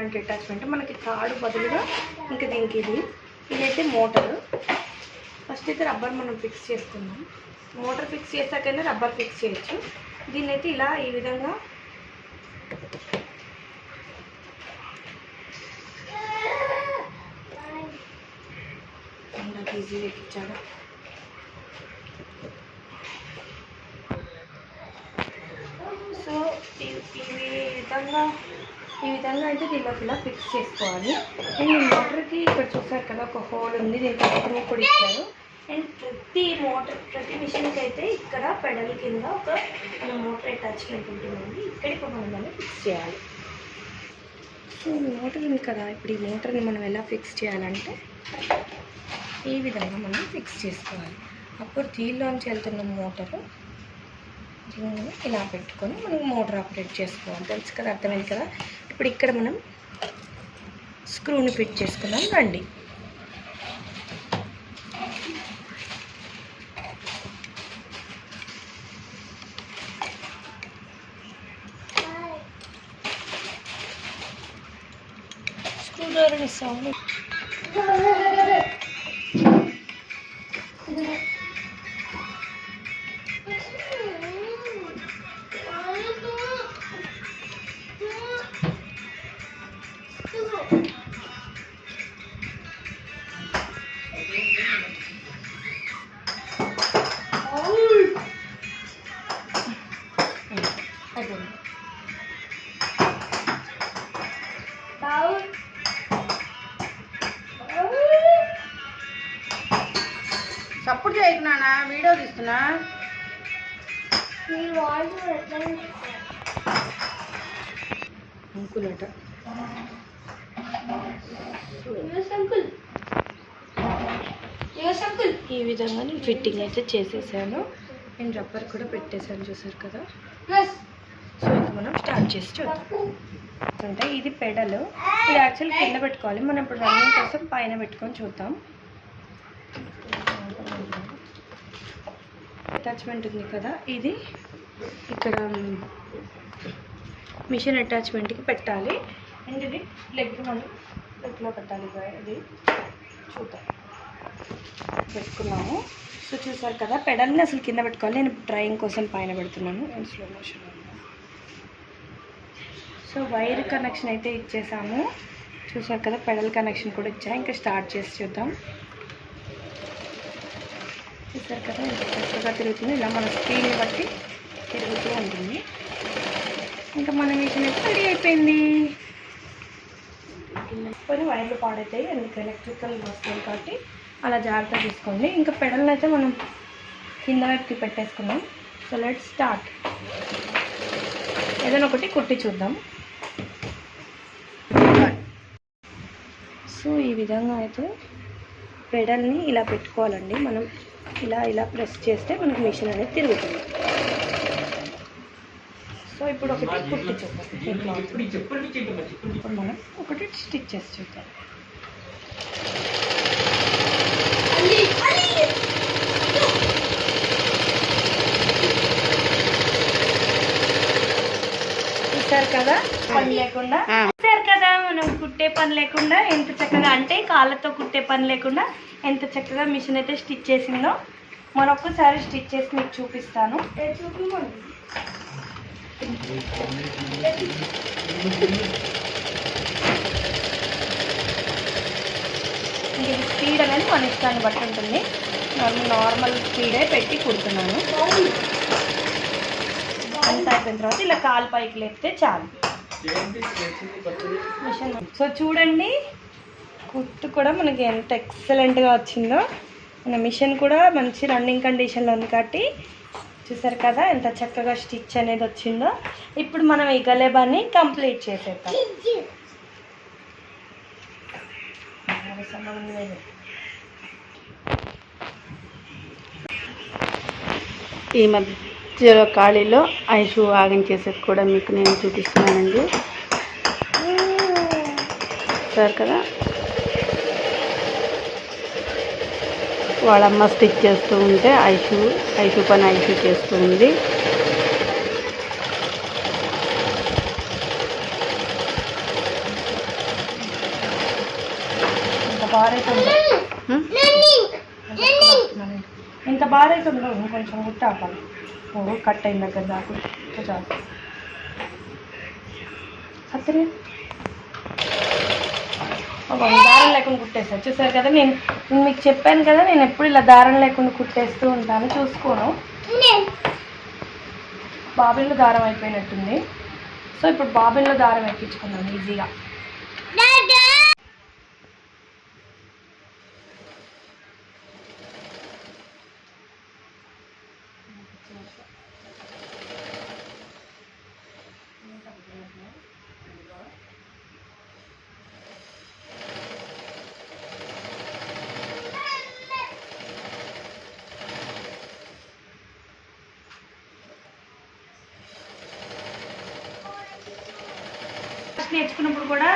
లాంటి అటాచ్మెంట్ మనకి తాడు బదులుగా ఇంకా దీనికి ఇదైతే మోటారు. ఫస్ట్ అయితే రబ్బర్ మనం ఫిక్స్ చేసుకుందాం. మోటార్ ఫిక్స్ చేసాకైనా రబ్బర్ ఫిక్స్ చేయొచ్చు. దీన్ని అయితే ఇలా ఈ విధంగా ఈజీగా ఎక్కించాడు. సో ఈ విధంగా అయితే దీనిలోకి ఇలా ఫిక్స్ చేసుకోవాలి. అండ్ ఈ మోటార్కి ఇక్కడ చూసారు కదా ఒక హోల్ ఉంది, దీనికి స్క్రూ కూడా ఇచ్చారు. అండ్ ప్రతి మిషన్కి అయితే ఇక్కడ పెడల్ కింద ఒక మోటార్ అటాచ్మెంట్ ఉంటుందండి. ఇక్కడికి మనం దాన్ని ఫిక్స్ చేయాలి. సో మోటార్ ఉంది కదా, ఇప్పుడు ఈ మోటార్ని మనం ఎలా ఫిక్స్ చేయాలంటే ఈ విధంగా మనం ఫిక్స్ చేసుకోవాలి. అప్పుడు దీనిలోంచి వెళ్తున్న మోటారు దీన్ని ఇలా పెట్టుకొని మనం మోటార్ ఆపరేట్ చేసుకోవాలి. తెలుసు కదా, అర్థమైంది కదా. ఇప్పుడు ఇక్కడ మనం స్క్రూని ఫిట్ చేసుకున్నాం. రండి. స్క్రూ డ్రైవర్ ఇస్తాము. సపోర్ట్ చేయకున్నా, వీడియో తీస్తున్నా. అంకులట ఈ విధంగా నేను ఫిట్టింగ్ అయితే చేసేసాను. నేను రబ్బర్ కూడా పెట్టేసాను, చూసారు కదా. సో ఇంకా మనం స్టార్ట్ చేసి చూద్దాం. అంటే ఇది పెడల్, ఇది యాక్చువల్లీ కింద పెట్టుకోవాలి. మనం ఇప్పుడు రన్నింగ్ కోసం పైన పెట్టుకొని చూద్దాం. అటాచ్మెంట్ ఉంది కదా, ఇది ఇక్కడ మిషన్ అటాచ్మెంట్కి పెట్టాలి. అండ్ ఇది లెగ్లో పెట్టాలి. ఇది చూద్దాం, పెట్టుకున్నాము. సో చూసారు కదా, పెడల్ని అసలు కింద పెట్టుకోవాలి. నేను డ్రాయింగ్ కోసం పైన పెడుతున్నాను. నేను slow motion. So wire connection అయితే ఇచ్చేసాము. చూసారు కదా, పెడల్ కనెక్షన్ కూడా ఇచ్చా. ఇంకా స్టార్ట్ చేసి చూద్దాం. చూసారు కదా, ఇంకా చక్కగా తిరుగుతుంది. ఇలా మన స్పీడ్ని బట్టి తిరుగుతూ ఉంటుంది. ఇంకా మన మిషన్ అయితే రెడీ అయిపోయింది. కొన్ని వైర్లు పాడైతాయి, అందుకు ఎలక్ట్రికల్ వస్తుంది కాబట్టి అలా జాగ్రత్త తీసుకోండి. ఇంకా పెడల్ని అయితే మనం కింద వైపుకి పెట్టేసుకున్నాం. So let's start. ఏదైనా ఒకటి కుట్టి చూద్దాం. సో ఈ విధంగా అయితే పెడల్ని ఇలా పెట్టుకోవాలండి. మనం ఇలా ప్రెస్ చేస్తే మనకు మిషన్ అనేది తిరుగుతుంది. సో ఇప్పుడు ఒకటి కుట్టి చూద్దాం. ఇప్పుడు మనం ఒకటి స్టిచ్ చేసి చూద్దాం. చూసారు కదా, పని లేకుండా. చూసారు కదా, మనం కుట్టే పని లేకుండా ఎంత చక్కగా, అంటే కాళ్ళతో కుట్టే పని లేకుండా ఎంత చక్కగా మిషన్ అయితే స్టిచ్ చేసిందో. మరొకసారి స్టిచ్ చేసి మీకు చూపిస్తాను. ఇది స్పీడ్ అనేది మన ఇష్టాన్ని బట్టి ఉంటుంది. నార్మల్ స్పీడే పెట్టి కుడుతున్నాను. అంత అయిపోయిన తర్వాత ఇలా కాలు పైకి లేపితే చాలు మిషన్. సో చూడండి, కుట్టు కూడా మనకి ఎంత ఎక్సలెంట్గా వచ్చిందో. మన మిషన్ కూడా మంచి రన్నింగ్ కండిషన్లో ఉంది కాబట్టి చూసారు కదా ఎంత చక్కగా స్టిచ్ అనేది వచ్చిందో. ఇప్పుడు మనం ఈ గలేబాన్ని కంప్లీట్ చేసేద్దాం. ఈ మధ్యలో ఖాళీలో ఐషు ఆగం చేసేది కూడా మీకు నేను చూపిస్తున్నానండి. సార్ కదా, వాళ్ళమ్మ స్టిచ్ చేస్తూ ఉంటే ఐషు పని ఐషు చేస్తూ ఉంది. బార్ అయితే ఇంత బార్ అయితే ఉండవు, ఇంకొంచెం గుట్ట ఆపాలి. కట్ అయిన దగ్గర దాకా చాలు. కత్తిరి దారం లేకుండా కుట్టేస్తాను. చూసారు కదా, నేను మీకు చెప్పాను కదా, నేను ఎప్పుడు ఇలా దారం లేకుండా కుట్టేస్తూ ఉంటాను. చూసుకోను, బాబిన్లో దారం అయిపోయినట్టుంది. సో ఇప్పుడు బాబిన్లో దారం ఎక్కించుకున్నాను ఈజీగా. నేర్చుకున్నప్పుడు కూడా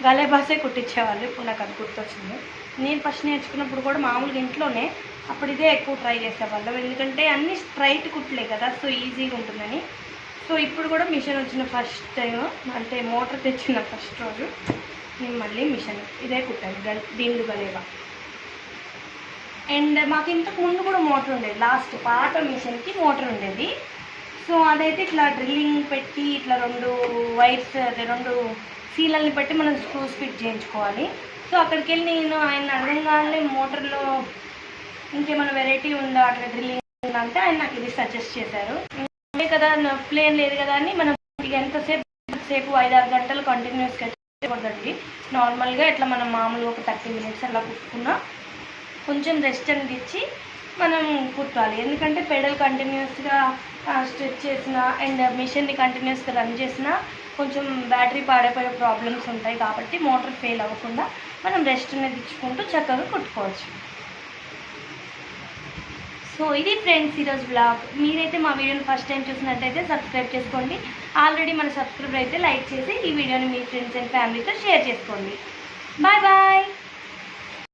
గలే బాసే కుట్టించేవాళ్ళు. ఇప్పుడు నాకు అది గుర్తొచ్చింది. నేను ఫస్ట్ నేర్చుకున్నప్పుడు కూడా మామూలుగా ఇంట్లోనే అప్పుడు ఇదే ఎక్కువ ట్రై చేసేవాళ్ళం, ఎందుకంటే అన్నీ స్ట్రైట్ కుట్టలే కదా, సో ఈజీగా ఉంటుందని. సో ఇప్పుడు కూడా మిషన్ వచ్చిన ఫస్ట్ టైం, అంటే మోటార్ తెచ్చిన ఫస్ట్ రోజు నేను మళ్ళీ మిషన్ ఇదే కుట్టాను, దీనిలో గలేవా. అండ్ మాకు ఇంతకు ముందు కూడా మోటార్ ఉండేది, లాస్ట్ పాత మిషన్కి మోటార్ ఉండేది. సో అదైతే ఇట్లా డ్రిల్లింగ్ పెట్టి ఇట్లా 2 వైర్స్, అదే 2 సీలల్ని పెట్టి మనం స్క్రూస్ ఫిట్ చేయించుకోవాలి. సో అక్కడికి వెళ్ళి నేను ఆయన అడగంగానే మోటార్లో ఇంకేమైనా వెరైటీ ఉందా అట్లా డ్రిల్లింగ్ అంటే ఆయన నాకు ఇది సజెస్ట్ చేశారు. అదే కదా, ప్లేన్ లేదు కదా అని మనం ఎంతసేపు 5-6 గంటలు కంటిన్యూస్గా చేయకూడదండి. నార్మల్గా ఇట్లా మనం మామూలుగా ఒక 30 మినిట్స్ అలా కుట్టుకున్నా కొంచెం రెస్ట్ అనేది ఇచ్చి మనం కుట్టాలి. ఎందుకంటే పెడల్ కంటిన్యూస్గా స్ట్రెచ్ చేసిన అండ్ మిషన్ని కంటిన్యూస్గా రన్ చేసినా కొంచెం బ్యాటరీ పాడైపోయే ప్రాబ్లమ్స్ ఉంటాయి. కాబట్టి మోటార్ ఫెయిల్ అవ్వకుండా మనం రెస్ట్ అనేది ఇచ్చుకుంటూ చక్కగా కుట్టుకోవచ్చు. సో ఇది ఫ్రెండ్స్ ఈరోజు బ్లాగ్. మీరైతే మా వీడియోని ఫస్ట్ టైం చూసినట్టయితే సబ్స్క్రైబ్ చేసుకోండి. ఆల్రెడీ మన సబ్స్క్రైబర్ అయితే లైక్ చేసి ఈ వీడియోని మీ ఫ్రెండ్స్ అండ్ ఫ్యామిలీతో షేర్ చేసుకోండి. Bye bye.